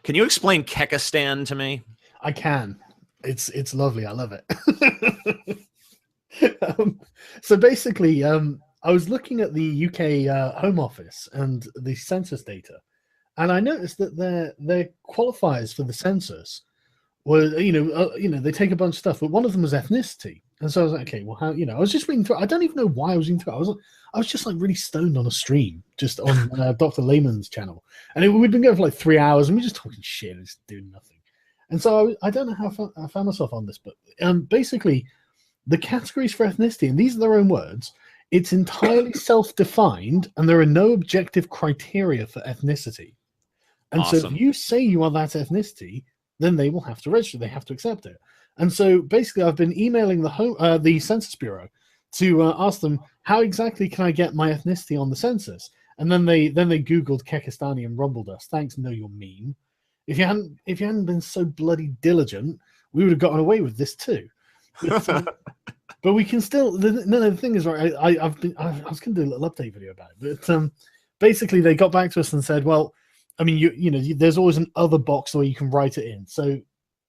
Can you explain Kekistan to me? I can. It's lovely. I love it. So basically, I was looking at the UK Home Office and the census data, and I noticed that their qualifiers for the census were, they take a bunch of stuff, but one of them was ethnicity. And so I was like, okay, well, how, I was just reading through. I don't even know why I was reading through. I was just like really stoned on a stream, just on Dr. Lehman's channel, and we'd been going for like 3 hours, and we were just talking shit and just doing nothing. And so I don't know how I found myself on this, but basically, the categories for ethnicity, and these are their own words, it's entirely self-defined, and there are no objective criteria for ethnicity. And Awesome. So if you say you are that ethnicity, then they will have to register. They have to accept it. And so basically, I've been emailing the Census Bureau to ask them, how exactly can I get my ethnicity on the census? And then they Googled Kekistani and rumbled us. Thanks, know your meme. If you hadn't been so bloody diligent, we would have gotten away with this too. But we can still. The thing is, right? I was going to do a little update video about it, but basically they got back to us and said, well, I mean, there's always an other box where you can write it in. So,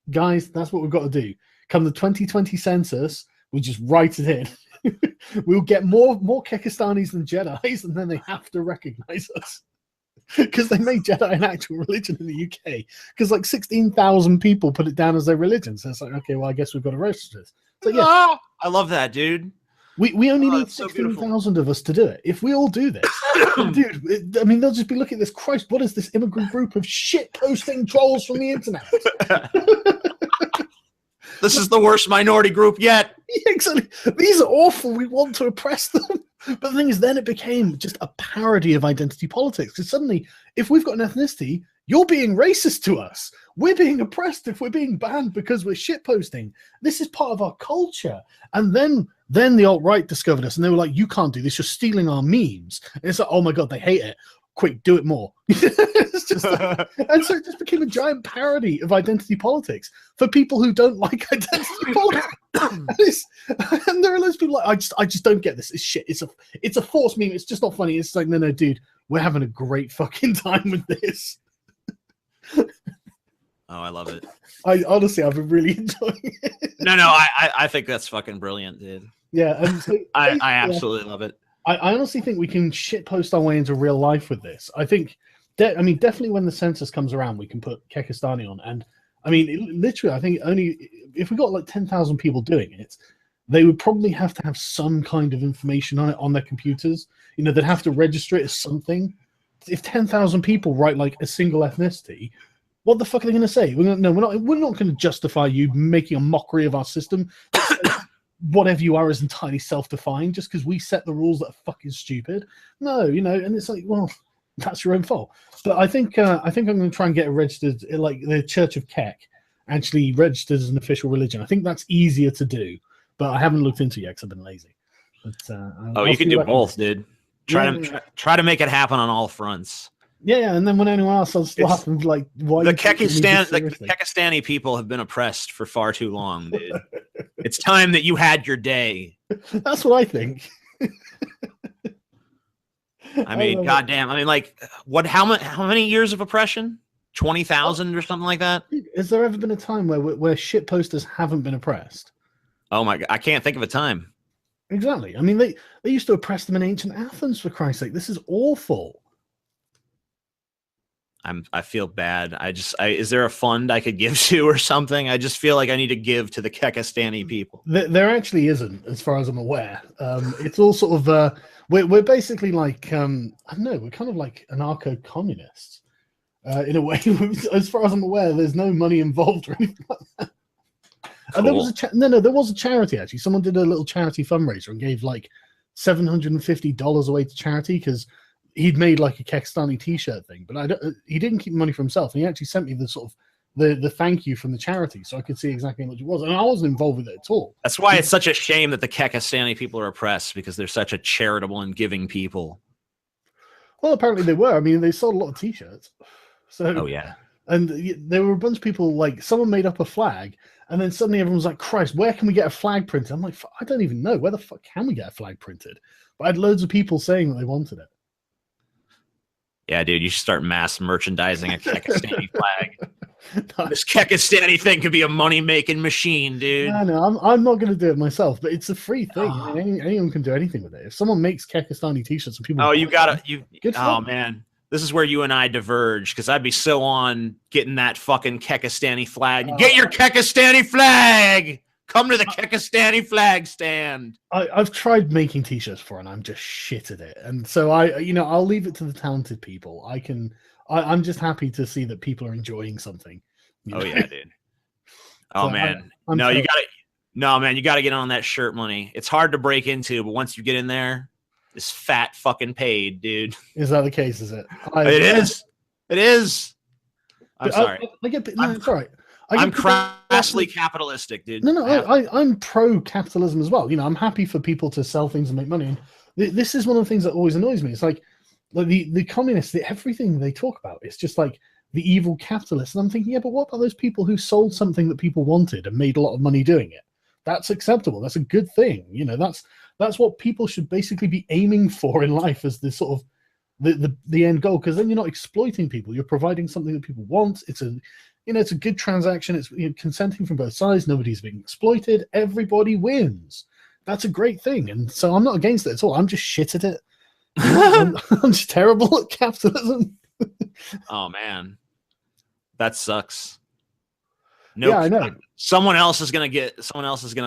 guys, that's what we've got to do. Come the 2020 census, we just write it in. We'll get more Kekistanis than Jedis, and then they have to recognize us. Because they made Jedi an actual religion in the UK. Because like 16,000 people put it down as their religion. So it's like, okay, well, I guess we've got to register this. So yeah, I love that, dude. We only need 16,000 of us to do it. If we all do this, dude, they'll just be looking at this. Christ, what is this immigrant group of shit posting trolls from the internet? This is the worst minority group yet. Yeah, exactly. These are awful. We want to oppress them. But the thing is, then it became just a parody of identity politics. Because suddenly, if we've got an ethnicity, you're being racist to us. We're being oppressed if we're being banned because we're shitposting. This is part of our culture. And then the alt-right discovered us, and they were like, you can't do this. You're stealing our memes. And it's like, oh my God, they hate it. Quick, do it more. It's just and so it just became a giant parody of identity politics for people who don't like identity politics. And there are loads of people like, I just don't get this. It's shit. It's a forced meme. It's just not funny. It's like, no, dude, we're having a great fucking time with this. Oh, I love it. Honestly, I've been really enjoying it. No, I think that's fucking brilliant, dude. Yeah, and so I absolutely love it. I honestly think we can shitpost our way into real life with this. I think, definitely when the census comes around, we can put Kekistani on. And I mean, literally, I think only if we got like 10,000 people doing it, they would probably have to have some kind of information on it on their computers. They'd have to register it as something. If 10,000 people write like a single ethnicity, what the fuck are they going to say? We're not going to justify you making a mockery of our system. Whatever you are is entirely self-defined just because we set the rules that are fucking stupid. No, and it's like, well, that's your own fault. But I think I'm going to try and get it registered, like the Church of Kek actually registered as an official religion. I think that's easier to do, but I haven't looked into it yet because I've been lazy. But you can do both, dude. Try to make it happen on all fronts. Yeah, and then when anyone else will still have to like, why the Kekistani people have been oppressed for far too long, dude. It's time that you had your day. That's what I think. I mean, goddamn. I mean, like, what? How many years of oppression? 20,000 or something like that? Has there ever been a time where shit posters haven't been oppressed? Oh my God, I can't think of a time. Exactly. I mean, they used to oppress them in ancient Athens, for Christ's sake. This is awful. I feel bad. Is there a fund I could give to or something? I just feel like I need to give to the Kekistani people. There actually isn't, as far as I'm aware. It's all sort of we're basically like I don't know, we're kind of like anarcho-communists in a way. As far as I'm aware, there's no money involved or anything like that. Cool. And there was a charity actually. Someone did a little charity fundraiser and gave like $750 away to charity because he'd made like a Kekistani t-shirt thing, but he didn't keep money for himself. And he actually sent me the sort of the thank you from the charity, so I could see exactly how much it was. And I wasn't involved with it at all. That's why it's such a shame that the Kekistani people are oppressed, because they're such a charitable and giving people. Well, apparently they were. I mean, they sold a lot of t-shirts. So, oh yeah. And there were a bunch of people, like someone made up a flag, and then suddenly everyone was like, Christ, where can we get a flag printed? I'm like, I don't even know. Where the fuck can we get a flag printed? But I had loads of people saying that they wanted it. Yeah, dude, you should start mass merchandising a Kekistani flag. This Kekistani thing could be a money-making machine, dude. No, I'm not going to do it myself, but it's a free thing. I mean, anyone can do anything with it. If someone makes Kekistani t-shirts and people, oh man, this is where you and I diverge, because I'd be so on getting that fucking Kekistani flag. Get your Kekistani flag. Come to the Kekistani flag stand. I've tried making t-shirts before, and I'm just shit at it. And so I'll leave it to the talented people. I'm just happy to see that people are enjoying something. Oh yeah, dude. Oh so man, you gotta get on that shirt money. It's hard to break into, but once you get in there, it's fat fucking paid, dude. Is that the case? Is it? It is. It is. I'm sorry. It's all right. I'm crassly capitalistic, dude. No, I'm pro-capitalism as well. I'm happy for people to sell things and make money. And this is one of the things that always annoys me. It's like the communists, everything they talk about, it's just like the evil capitalists. And I'm thinking, yeah, but what about those people who sold something that people wanted and made a lot of money doing it? That's acceptable. That's a good thing. That's what people should basically be aiming for in life as this sort of the end goal. Because then you're not exploiting people. You're providing something that people want. It's a good transaction. It's consenting from both sides. Nobody's being exploited. Everybody wins. That's a great thing. And so I'm not against it at all. I'm just shit at it. I'm just terrible at capitalism. Oh man, that sucks. No, yeah, I know. Someone else is gonna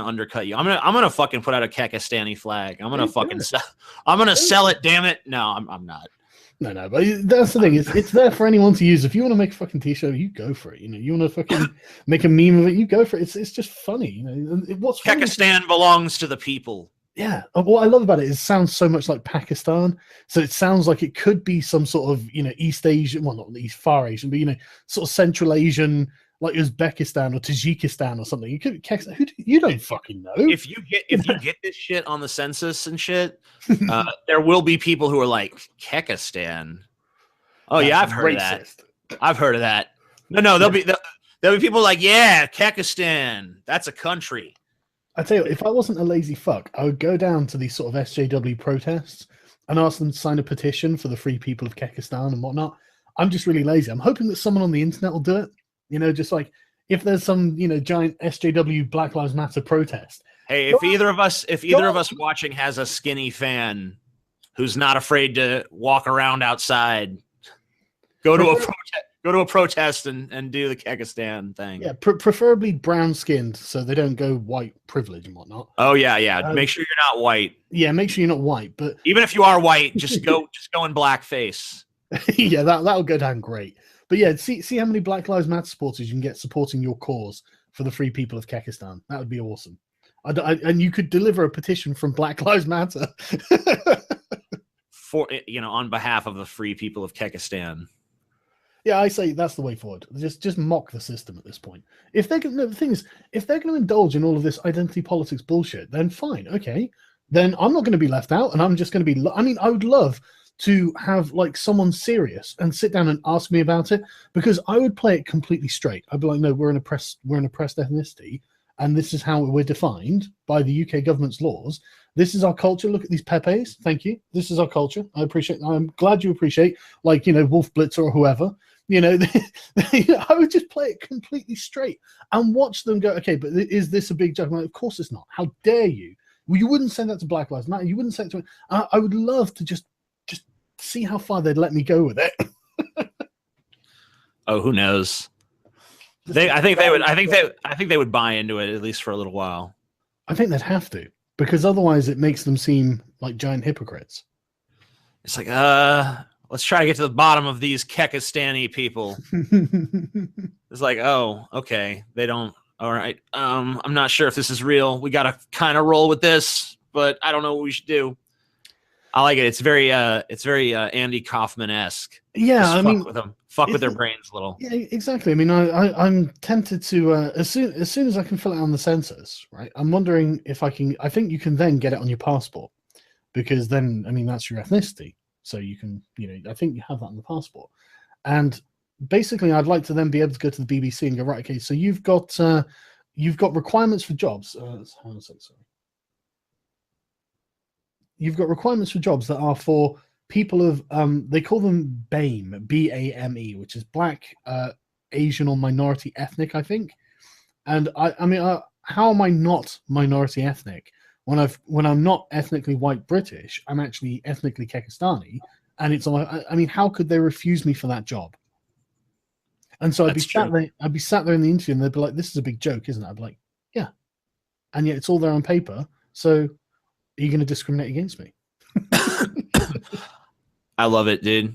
undercut you. I'm gonna fucking put out a Kekistani flag. I'm gonna sell it. Damn it. No, I'm not. No, but that's the thing. It's there for anyone to use. If you want to make a fucking t-shirt, you go for it. You want to fucking make a meme of it, you go for it. It's just funny. What's Kekistan belongs to the people. Yeah. What I love about it is it sounds so much like Pakistan. So it sounds like it could be some sort of East Asian, well, not East Far Asian, but sort of Central Asian, like Uzbekistan or Tajikistan or something. You could you don't fucking know. If you get this shit on the census and shit, there will be people who are like, Kekistan. Oh yeah, I've heard of that. I've heard of that. No, there'll be people like, yeah, Kekistan. That's a country. I tell you, if I wasn't a lazy fuck, I would go down to these sort of SJW protests and ask them to sign a petition for the free people of Kekistan and whatnot. I'm just really lazy. I'm hoping that someone on the internet will do it. Just like if there's some, giant SJW Black Lives Matter protest. Hey, if either of us watching has a skinny fan who's not afraid to walk around outside, go to a protest and do the Kekistan thing. Yeah, preferably brown skinned so they don't go white privilege and whatnot. Oh yeah. Make sure you're not white. Yeah, make sure you're not white. But even if you are white, just go in blackface. Yeah, that'll go down great. But yeah, see how many Black Lives Matter supporters you can get supporting your cause for the free people of Kekistan. That would be awesome. And you could deliver a petition from Black Lives Matter for on behalf of the free people of Kekistan. Yeah, I say that's the way forward. Just mock the system at this point. If they're the thing is, if they're going to indulge in all of this identity politics bullshit, then fine, okay. Then I'm not going to be left out, and I'm just going to be. I mean, I would love to have like someone serious and sit down and ask me about it, because I would play it completely straight. I'd be like, no, we're an oppressed ethnicity, and this is how we're defined by the UK government's laws. This is our culture. Look at these Pepes. Thank you. This is our culture. I'm glad you appreciate, like, Wolf Blitzer or whoever. I would just play it completely straight and watch them go, okay, but is this a big joke? Like, of course it's not. How dare you? Well, you wouldn't send that to Black Lives Matter. You wouldn't send it to. I would love to just see how far they'd let me go with it. Oh, who knows? I think they would buy into it, at least for a little while. I think they'd have to, because otherwise it makes them seem like giant hypocrites. It's like, let's try to get to the bottom of these Kekistani people. It's like, oh, okay, they don't. All right, I'm not sure if this is real. We got to kind of roll with this, but I don't know what we should do. I like it. It's very Andy Kaufman-esque. Yeah, I mean, fuck with their brains a little. Yeah, exactly. I mean, I'm tempted to as soon as I can fill it on the census, right? I'm wondering if I can. I think you can then get it on your passport, because then, I mean, that's your ethnicity. So you can, I think you have that on the passport. And basically, I'd like to then be able to go to the BBC and go, right, okay, so you've got requirements for jobs. You've got requirements for jobs that are for people of they call them BAME, BAME, which is Black, Asian, or minority ethnic, I think. And I mean, how am I not minority ethnic when I'm not ethnically white British? I'm actually ethnically Kekistani, and it's all. I mean, how could they refuse me for that job? And so I'd be sat there in the interview, and they'd be like, "This is a big joke, isn't it?" I'd be like, "Yeah," and yet it's all there on paper. So, are you going to discriminate against me? I love it, dude.